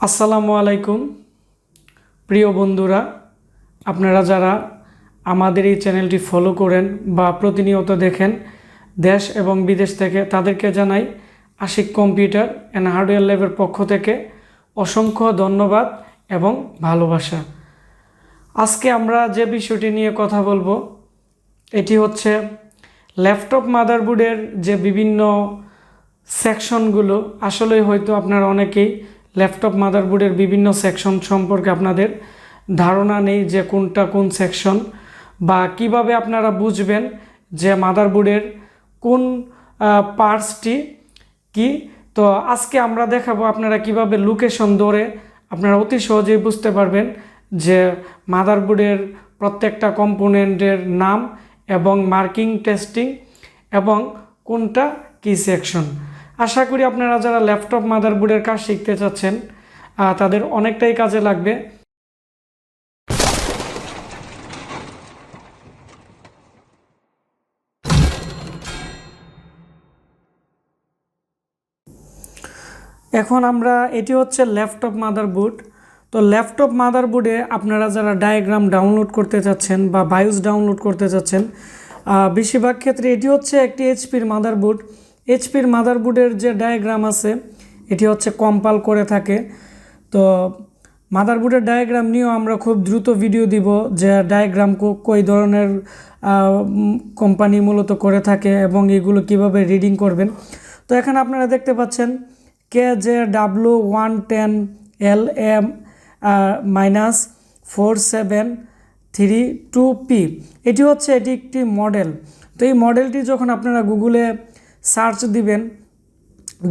আসসালামু আলাইকুম প্রিয় বন্ধুরা, আপনারা যারা আমাদের এই চ্যানেলটি ফলো করেন বা প্রতিনিয়ত দেখেন দেশ এবং বিদেশ থেকে, তাদেরকে জানাই আশিক কম্পিউটার অ্যান্ড হার্ডওয়্যার ল্যাবের পক্ষ থেকে অসংখ্য ধন্যবাদ এবং ভালোবাসা। আজকে আমরা যে বিষয়টি নিয়ে কথা বলবো এটি হচ্ছে ল্যাপটপ মাদারবোর্ডের যে বিভিন্ন সেকশনগুলো। আসলেই হয়তো আপনারা অনেকেই ল্যাপটপ মাদারবোর্ডের বিভিন্ন সেকশন সম্পর্কে আপনাদের ধারণা নেই যে কোনটা কোন সেকশন, বা কিভাবে আপনারা বুঝবেন যে মাদারবোর্ডের কোন পার্টসটি কি। তো আজকে আমরা দেখাবো আপনারা কিভাবে লোকেশন ধরে আপনারা অতি সহজেই বুঝতে পারবেন যে মাদারবোর্ডের প্রত্যেকটা কম্পোনেন্টের নাম এবং মার্কিং টেস্টিং এবং কোনটা কি সেকশন। আশা করি আপনারা যারা ল্যাপটপ মাদারবোর্ডের কাজ শিখতে চাচ্ছেন তাদের অনেকটাই কাজে লাগবে। এখন আমরা এটি হচ্ছে ল্যাপটপ মাদারবোর্ড। তো ল্যাপটপ মাদারবোর্ডে আপনারা যারা ডায়াগ্রাম ডাউনলোড করতে চাচ্ছেন বা বায়োস ডাউনলোড করতে চাচ্ছেন, বেশিরভাগ ক্ষেত্রে এটি হচ্ছে একটি এইচপির মাদারবোর্ড। এইচপির মাদারবোর্ডের যে ডায়াগ্রাম আছে এটি হচ্ছে কম্পাইল করে থাকে। তো মাদারবোর্ডের ডায়াগ্রাম নিয়েও আমরা খুব দ্রুত ভিডিও দিব যে ডায়াগ্রাম কই ধরনের কোম্পানি মূলত করে থাকে এবং এগুলো কিভাবে রিডিং করবেন। তো এখানে আপনারা দেখতে পাচ্ছেন KJW110LM -4732P, এটি একটি মডেল। তো এই মডেলটি যখন আপনারা গুগলে সার্চ দিবেন,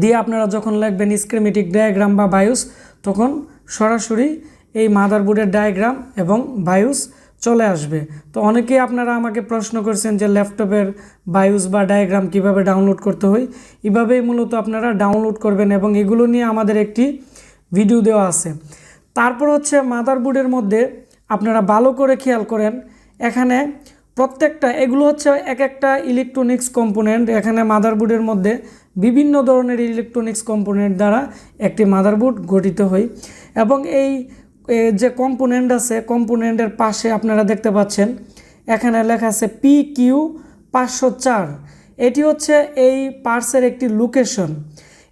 দিয়ে আপনারা যখন লিখবেন স্কিমেটিক ডায়াগ্রাম বা বায়োস, তখন সরাসরি এই মাদারবোর্ডের ডায়াগ্রাম এবং বায়োস চলে আসবে। তো অনেকেই আপনারা আমাকে প্রশ্ন করছেন যে ল্যাপটপের বায়োস বা ডায়াগ্রাম কিভাবে ডাউনলোড করতে হয়। এভাবেই মূলত আপনারা ডাউনলোড করবেন এবং এগুলো নিয়ে আমাদের একটি ভিডিও দেওয়া আছে। তারপর মাদারবোর্ডের মধ্যে আপনারা ভালো করে খেয়াল করেন, এখানে প্রত্যেকটা এগুলো এক একটা ইলেকট্রনিক্স কম্পোনেন্ট। এখানে মাদারবোর্ডের মধ্যে বিভিন্ন ধরনের ইলেকট্রনিক্স কম্পোনেন্ট দ্বারা একটি মাদারবোর্ড গঠিত হয় এবং এই যে কম্পোনেন্ট আছে কম্পোনেন্টের পাশে আপনারা দেখতে পাচ্ছেন এখানে লেখা আছে PQ504। এটি এই পার্টসের একটি লোকেশন।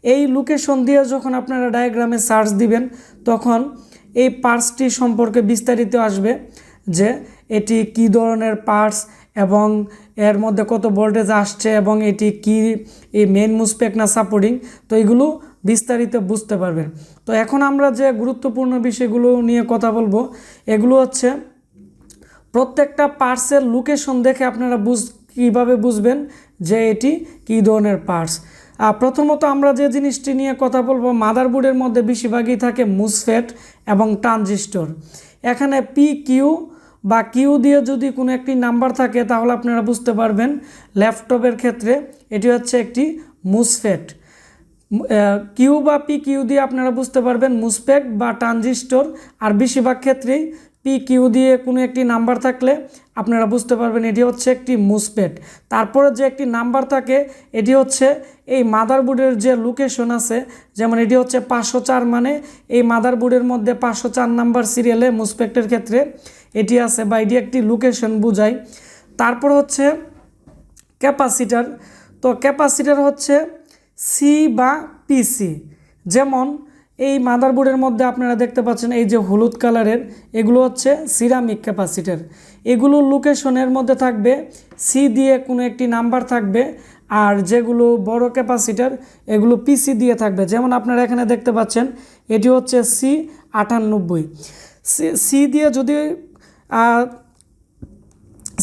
এই লোকেশন দিয়ে যখন আপনারা ডায়াগ্রামে সার্চ দিবেন তখন এই পার্টসটি সম্পর্কে বিস্তারিত আসবে যে এটি কি ধরনের পার্টস এবং এর মধ্যে কত ভোল্টেজ আসছে এবং এটি কি এই মেইন মুসপেক না সাপোর্টিং। তো এগুলো বিস্তারিত বুঝতে পারবেন। তো এখন আমরা যে গুরুত্বপূর্ণ বিষয়গুলো নিয়ে কথা বলবো, এগুলো প্রত্যেকটা পার্টসের লোকেশন দেখে আপনারা কীভাবে বুঝবেন যে এটি কী ধরনের পার্টস। প্রথমত আমরা যে জিনিসটি নিয়ে কথা বলবো, মাদারবোর্ডের মধ্যে বেশিরভাগই থাকে মুসফেট এবং ট্রানজিস্টর। এখানে PQ বা কিউ দিয়ে যদি কোনো একটি নাম্বার থাকে তাহলে আপনারা বুঝতে পারবেন ল্যাপটপের ক্ষেত্রে এটি একটি মুসফেট। কিউ বা PQ দিয়ে আপনারা বুঝতে পারবেন মুসফেট বা ট্রানজিস্টর। আর বেশিরভাগ ক্ষেত্রেই PQ দিয়ে কোনো একটি নাম্বার থাকলে আপনারা বুঝতে পারবেন এটি একটি মুসফেট। তারপরে যে একটি নাম্বার থাকে এটি এই মাদারবোর্ডের যে লোকেশন আছে, যেমন এটি 504, মানে এই মাদারবোর্ডের মধ্যে 504 নাম্বার সিরিয়ালে মুসফেটের ক্ষেত্রে এটি আছে বা এটি একটি লোকেশন বোঝায়। তারপর ক্যাপাসিটার। তো ক্যাপাসিটার সি বা PC। যেমন এই মাদারবোর্ডের মধ্যে আপনারা দেখতে পাচ্ছেন এই যে হলুদ কালারের, এগুলো সিরামিক ক্যাপাসিটার। এগুলো লোকেশনের মধ্যে থাকবে সি দিয়ে কোনো একটি নাম্বার থাকবে, আর যেগুলো বড় ক্যাপাসিটার এগুলো PC দিয়ে থাকবে। যেমন আপনারা এখানে দেখতে পাচ্ছেন এটি C98। সি দিয়ে যদি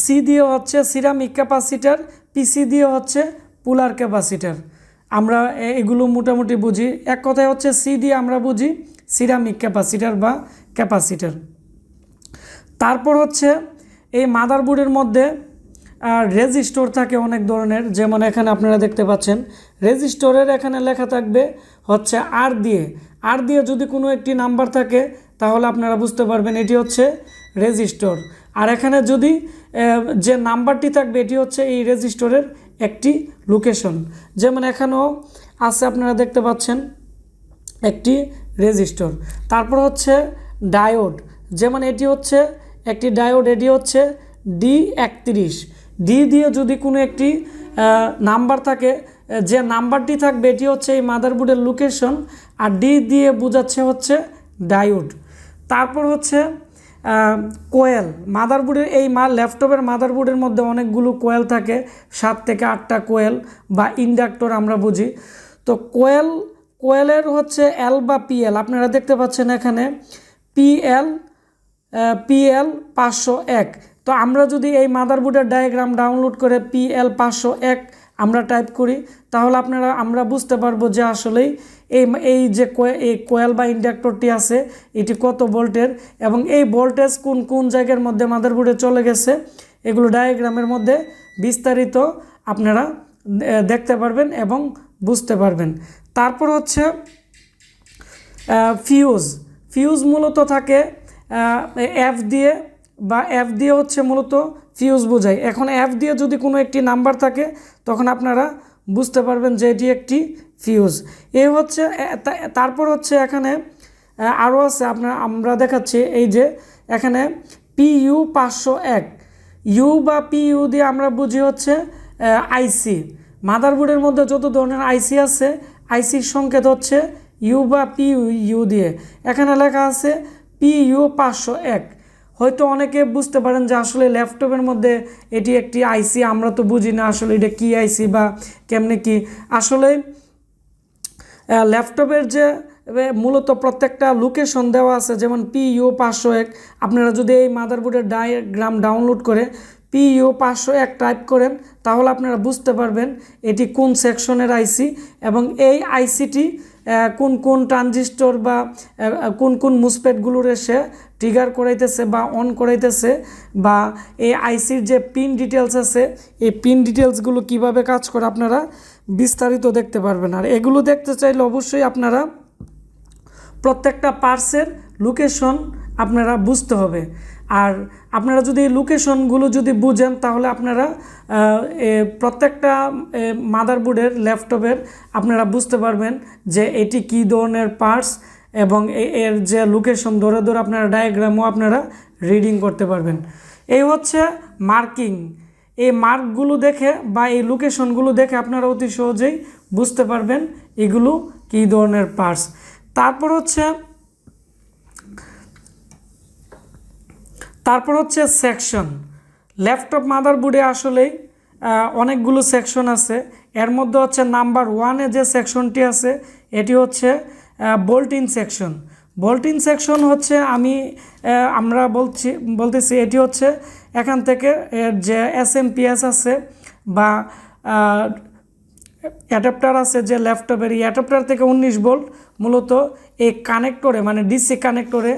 সি দিয়ে সিরামিক ক্যাপাসিটার, PC দিয়ে পোলার ক্যাপাসিটার। আমরা এগুলো মোটামুটি বুঝি। এক কথায় সি দিয়ে আমরা বুঝি সিরামিক ক্যাপাসিটার বা ক্যাপাসিটার। তারপর এই মাদারবোর্ডের মধ্যে রেজিস্টর থাকে অনেক ধরনের। যেমন এখানে আপনারা দেখতে পাচ্ছেন রেজিস্টরের এখানে লেখা থাকবে আর দিয়ে যদি কোনো একটি নাম্বার থাকে তাহলে আপনারা বুঝতে পারবেন এটি রেজিস্টর। আর এখানে যদি যে নাম্বারটি থাকবে এটি এই রেজিস্টরের একটি লোকেশন। যেমন এখানেও আছে আপনারা দেখতে পাচ্ছেন একটি রেজিস্টর। তারপর হচ্ছে ডায়োড, যেমন এটি হচ্ছে একটি ডায়োড, এটি হচ্ছে D31। ডি দিয়ে যদি কোনো একটি নাম্বার থাকে, যে নাম্বারটি থাকবে এটি হচ্ছে এই মাদারবোর্ডের লোকেশন, আর ডি দিয়ে বোঝাচ্ছে হচ্ছে ডায়োড। তারপর হচ্ছে কোয়েল, মাদারবোর্ডের এই ল্যাপটপের মাদারবোর্ডের মধ্যে অনেকগুলো কোয়েল থাকে, 7 থেকে 8টা কোয়েল বা ইন্ডাক্টর আমরা বুঝি। তো কোয়েলের হচ্ছে এল বা পিএল, আপনারা দেখতে পাচ্ছেন এখানে পিএল 501। তো আমরা যদি এই মাদারবোর্ডের ডায়াগ্রাম ডাউনলোড করে PL 501 আমরা টাইপ করি, তাহলে আমরা বুঝতে পারবো যে আসলেই এই যে এই কোয়েল বা ইন্ডাক্টরটি আছে এটি কত ভোল্টের, এবং এই ভোল্টেজ কোন কোন জায়গার মধ্যে মাদারবোর্ডে চলে গেছে, এগুলো ডায়াগ্রামের মধ্যে বিস্তারিত আপনারা দেখতে পারবেন এবং বুঝতে পারবেন। তারপর হচ্ছে ফিউজ মূলত থাকে এফ দিয়ে, বা এফ দিয়ে হচ্ছে মূলত ফিউজ বোঝায়। এখন এফ দিয়ে যদি কোনো একটি নাম্বার থাকে তখন আপনারা বুঝতে পারবেন যে এটি একটি ফিউজ। এই হচ্ছে তারপর হচ্ছে এখানে আরও আছে, আমরা দেখাচ্ছি এই যে এখানে PU 501, ইউ বা PU দিয়ে আমরা বুঝি হচ্ছে আইসি। মাদারবোর্ডের মধ্যে যত ধরনের আইসি আছে আইসির সংকেত হচ্ছে ইউ বা PU দিয়ে। এখানে লেখা আছে PU 501। হয়তো অনেকে বুঝতে পারেন যে আসলে ল্যাপটপের মধ্যে এটি একটি আইসি, আমরা তো বুঝি না আসলে এটা কী আইসি বা কেমনে কি। আসলে ল্যাপটপের যে মূলত প্রত্যেকটা লোকেশন দেওয়া আছে, যেমন PU 501, আপনারা যদি এই মাদারবোর্ডের ডায়াগ্রাম ডাউনলোড করে PU 501 টাইপ করেন তাহলে আপনারা বুঝতে পারবেন এটি কোন সেকশনের আইসি, এবং এই আইসিটি কোন কোন ট্রানজিস্টর বা কোন কোন মুসপেটগুলোর এসে ট্রিগার করাইতেছে বা অন করাইতেছে, বা এই আইসির যে পিন ডিটেলস আছে এই পিন ডিটেলসগুলো কিভাবে কাজ করে আপনারা বিস্তারিত দেখতে পারবেন। আর এগুলো দেখতে চাইলে অবশ্যই আপনারা প্রত্যেকটা পার্টসের লোকেশন আপনারা বুঝতে হবে। আর আপনারা যদি এই লোকেশনগুলো যদি বুঝেন তাহলে আপনারা প্রত্যেকটা মাদারবোর্ডের ল্যাপটপের আপনারা বুঝতে পারবেন যে এটি কী ধরনের পার্টস, এবং এর যে লোকেশন ধরে ধরে আপনারা ডায়াগ্রামও আপনারা রিডিং করতে পারবেন। এই হচ্ছে মার্কিং, এই মার্কগুলো দেখে বা এই লোকেশনগুলো দেখে আপনারা অতি সহজেই বুঝতে পারবেন এগুলো কী ধরনের পার্টস। তারপর হচ্ছে সেকশন। ল্যাপটপ মাদারবোর্ডে আসলেই অনেকগুলো সেকশন আছে, এর মধ্যে হচ্ছে নাম্বার 1-এ যে সেকশনটি আছে এটি হচ্ছে বোল্ট-ইন সেকশন। বোল্ট-ইন সেকশন হচ্ছে আমরা বলতেছি এটি হচ্ছে এখান থেকে যে SMPS আছে বা অ্যাডাপ্টার আছে যে ল্যাপটপের, এই অ্যাডাপ্টার থেকে 19 ভোল্ট মূলত এই কানেক্টরে মানে DC কানেক্টরে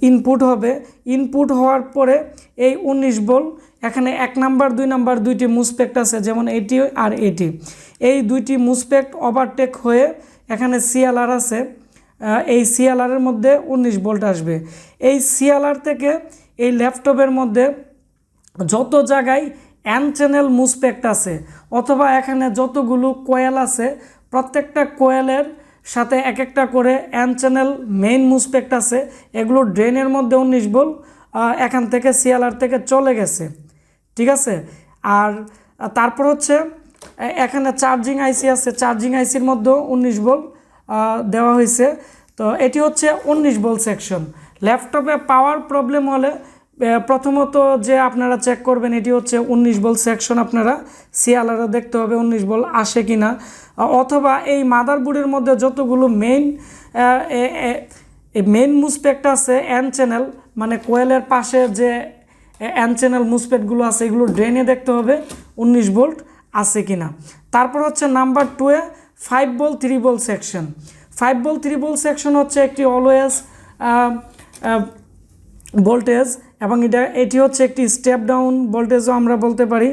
ইনপুট হবে। ইনপুট হওয়ার পরে এই 19 ভোল্ট এখানে 1 নাম্বার 2 নাম্বার দুইটি মুসপেক্ট আছে, যেমন এটি আর এটি, এই দুইটি মুসপেক্ট ওভারটেক হয়ে এখানে CLR আছে, এই CLR-এর মধ্যে 19 ভোল্ট আসবে। এই CLR থেকে এই ল্যাপটপের মধ্যে যত জায়গায় N চ্যানেল মুসপেক্ট আছে অথবা এখানে যতগুলো কোয়েল আছে প্রত্যেকটা কোয়েলের সাথে এক একটা করে N চ্যানেল মেইন মুসপেক্ট আছে, এগুলো ড্রেনের মধ্যে 19 ভোল্ট এখান থেকে CLR থেকে চলে গেছে, ঠিক আছে। আর তারপর হচ্ছে এখানে চার্জিং আইসি আছে, চার্জিং আইসির মধ্যেও 19 ভোল্ট দেওয়া হয়েছে। তো এটি হচ্ছে 19 ভোল্ট সেকশন। ল্যাপটপে পাওয়ার প্রবলেম হলে প্রথমত যে আপনারা চেক করবেন এটি হচ্ছে 19 ভোল্ট সেকশন, আপনারা CLR-এ দেখতে হবে 19 ভোল্ট আসে কিনা, অথবা এই মাদারবোর্ডের মধ্যে যতগুলো মেইন মুসপেক্ট আছে N চ্যানেল মানে কোয়েলের পাশে যে N চ্যানেল মুসপেক্টগুলো আছে এগুলো ড্রেনে দেখতে হবে 19 ভোল্ট আছে কিনা। তারপর হচ্ছে নাম্বার 2-এ 5 volt 3 volt section. 5 volt 3 volt section হচ্ছে একটি অলওয়েজ ভোল্টেজ, এবং এটি হচ্ছে একটি স্টেপ ডাউন ভোল্টেজও আমরা বলতে পারি,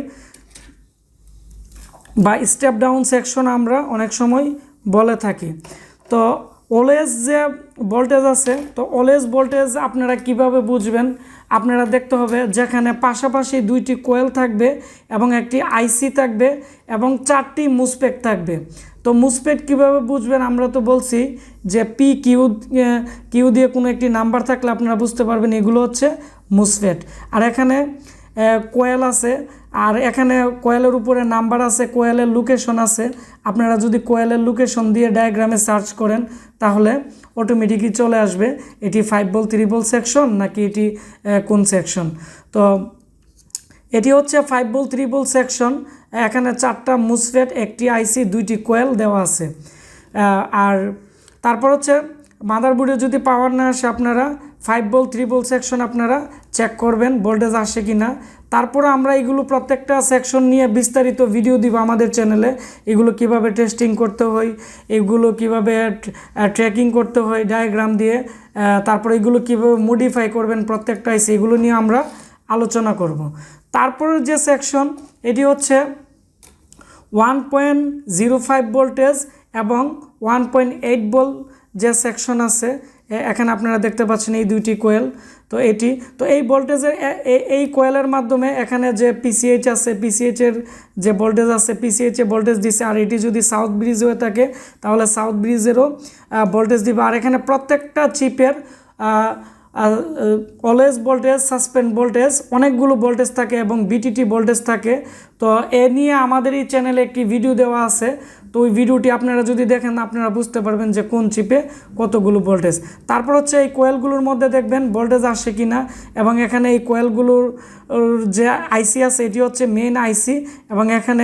বা স্টেপ ডাউন সেকশন আমরা অনেক সময় বলে থাকি। তো অলওয়েজ যে ভোল্টেজ আছে, তো অলওয়েজ ভোল্টেজ আপনারা কিভাবে বুঝবেন, আপনারা দেখতে হবে যেখানে পাশাপাশি দুইটি কোয়েল থাকবে এবং একটি আইসি থাকবে এবং 4টি মুসপেক থাকবে। তো মুসপেক কীভাবে বুঝবেন, আমরা তো বলছি যে পি কিউ দিয়ে কোনো একটি নাম্বার থাকলে আপনারা বুঝতে পারবেন এগুলো হচ্ছে মুসফেট। আর এখানে কোয়েল আছে, আর এখানে কোয়েলের উপরে নাম্বার আছে, কোয়েলের লোকেশন আছে। আপনারা যদি কোয়েলের লোকেশন দিয়ে ডায়াগ্রামে সার্চ করেন তাহলে অটোমেটিকই চলে আসবে এটি 5 ভোল্ট 3 ভোল্ট সেকশন নাকি এটি কোন সেকশন। তো এটি হচ্ছে 5 ভোল্ট 3 ভোল্ট সেকশন। এখানে 4টা মুসফেট, একটি আইসি, 2টি কোয়েল দেওয়া আছে। আর তারপর হচ্ছে মাদারবোর্ডে যদি পাওয়ার না আসে আপনারা 5 ভোল্ট 3 ভোল্ট সেকশন আপনারা চেক করবেন ভোল্টেজ আসে কি না। তারপরে আমরা এগুলো প্রত্যেকটা সেকশন নিয়ে বিস্তারিত ভিডিও দিব আমাদের চ্যানেলে। এগুলো কিভাবে টেস্টিং করতে হয়, এগুলো কিভাবে ট্র্যাকিং করতে হয় ডায়াগ্রাম দিয়ে, তারপরে এগুলো কিভাবে মডিফাই করবেন প্রত্যেকটা আইসি, এগুলো নিয়ে আমরা আলোচনা করব। তারপরে যে সেকশন এটি হচ্ছে 1.05 ভোল্টেজ এবং 1.8 ভোল্ট যে সেকশন আছে। এখানে আপনারা দেখতে পাচ্ছেন এই দুইটি কোয়েল। তো এই ভোল্টেজের এই কোয়েলের মাধ্যমে এখানে যে পিসিএইচ আছে, পিসিএইচের যে ভোল্টেজ আছে, পিসিএইচে ভোল্টেজ দিছে। আর এটি যদি সাউথ ব্রিজ হয়ে থাকে তাহলে সাউথ ব্রিজেরও ভোল্টেজ দিবে। আর এখানে প্রত্যেকটা চিপের অলওয়েজ ভোল্টেজ, সাসপেন্ড ভোল্টেজ, অনেকগুলো ভোল্টেজ থাকে এবং বিটিটি ভোল্টেজ থাকে। তো এ নিয়ে আমাদের এই চ্যানেলে একটি ভিডিও দেওয়া আছে। তো ওই ভিডিওটি আপনারা যদি দেখেন আপনারা বুঝতে পারবেন যে কোন চিপে কতগুলো ভোল্টেজ। তারপর হচ্ছে এই কোয়েলগুলোর মধ্যে দেখবেন ভোল্টেজ আসে কি না, এবং এখানে এই কোয়েলগুলোর যে আইসি আছে এটি হচ্ছে মেইন আইসি, এবং এখানে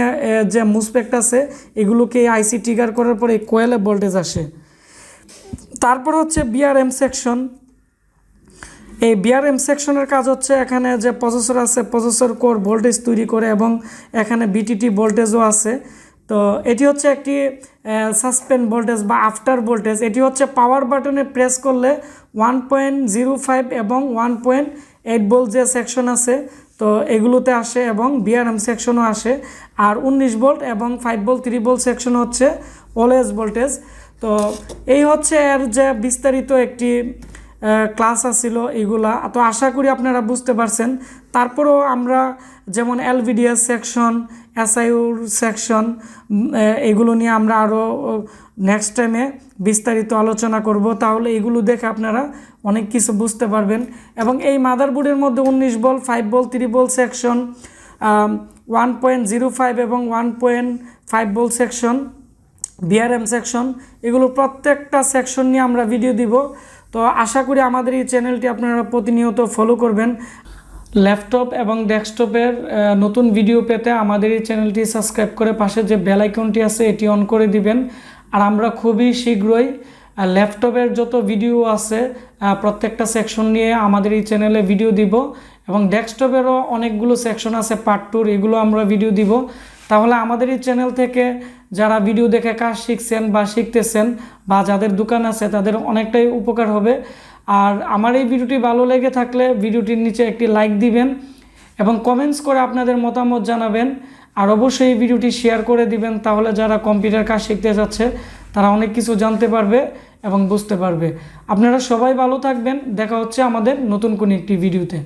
যে মুসপেক্ট আছে এগুলোকে এই আইসি ট্রিগার করার পরে এই কোয়েলে ভোল্টেজ আসে। তারপর হচ্ছে বিআরএম সেকশন। এই বিআরএম সেকশনের কাজ হচ্ছে এখানে যে প্রসেসর আছে, প্রসেসর কোর ভোল্টেজ তৈরি করে এবং এখানে বিটিটি ভোল্টেজও আছে। তো এটি হচ্ছে একটি সাসপেন্ড ভোল্টেজ বা আফটার ভোল্টেজ। এটি হচ্ছে পাওয়ার বাটনে প্রেস করলে 1.05 এবং 1.8 ভোল্ট যে সেকশন আছে তো এগুলোতে আসে এবং বিআরএম সেকশনও আসে। আর 19 ভোল্ট এবং 5 ভোল্ট 3 ভোল্ট সেকশন হচ্ছে অলওয়েজ ভোল্টেজ। তো এই হচ্ছে এর যে বিস্তারিত একটি ক্লাস আছিল এগুলা। তো আশা করি আপনারা বুঝতে পারছেন। তারপরেও আমরা যেমন এলভিডিএস সেকশন, এসআইউর সেকশন, এগুলো নিয়ে আমরা আরও নেক্সট টাইমে বিস্তারিত আলোচনা করব। তাহলে এগুলো দেখে আপনারা অনেক কিছু বুঝতে পারবেন। এবং এই মাদারবোর্ডের মধ্যে 19 ভোল্ট 5 ভোল্ট 3 ভোল্ট সেকশন, 1.05 এবং 1.5 ভোল্ট সেকশন, বিআরএম সেকশন, এগুলো প্রত্যেকটা সেকশন নিয়ে আমরা ভিডিও দিব। তো আশা করি আমাদের এই চ্যানেলটি আপনারা প্রতিনিয়ত ফলো করবেন। ল্যাপটপ এবং ডেস্কটপের নতুন ভিডিও পেতে আমাদের এই চ্যানেলটি সাবস্ক্রাইব করে পাশে যে বেল আইকনটি আছে এটি অন করে দিবেন। আর আমরা খুবই শীঘ্রই ল্যাপটপের যত ভিডিও আছে প্রত্যেকটা সেকশন নিয়ে আমাদের এই চ্যানেলে ভিডিও দিব, এবং ডেস্কটপেরও অনেকগুলো সেকশন আছে পার্ট 2, এগুলো আমরা ভিডিও দিব। তাহলে আমাদের এই চ্যানেল থেকে যারা ভিডিও দেখে কাজ শিখছেন বা শিখতেছেন বা যাদের দোকান আছে তাদের অনেকটাই উপকার হবে। আর আমার এই ভিডিওটি ভালো লেগে থাকলে ভিডিওটির নিচে একটি লাইক দিবেন এবং কমেন্টস করে আপনাদের মতামত জানাবেন। আর অবশ্যই এই ভিডিওটি শেয়ার করে দিবেন, তাহলে যারা কম্পিউটার কাজ শিখতে যাচ্ছে তারা অনেক কিছু জানতে পারবে এবং বুঝতে পারবে। আপনারা সবাই ভালো থাকবেন। দেখা হচ্ছে আমাদের নতুন কোনো একটি ভিডিওতে।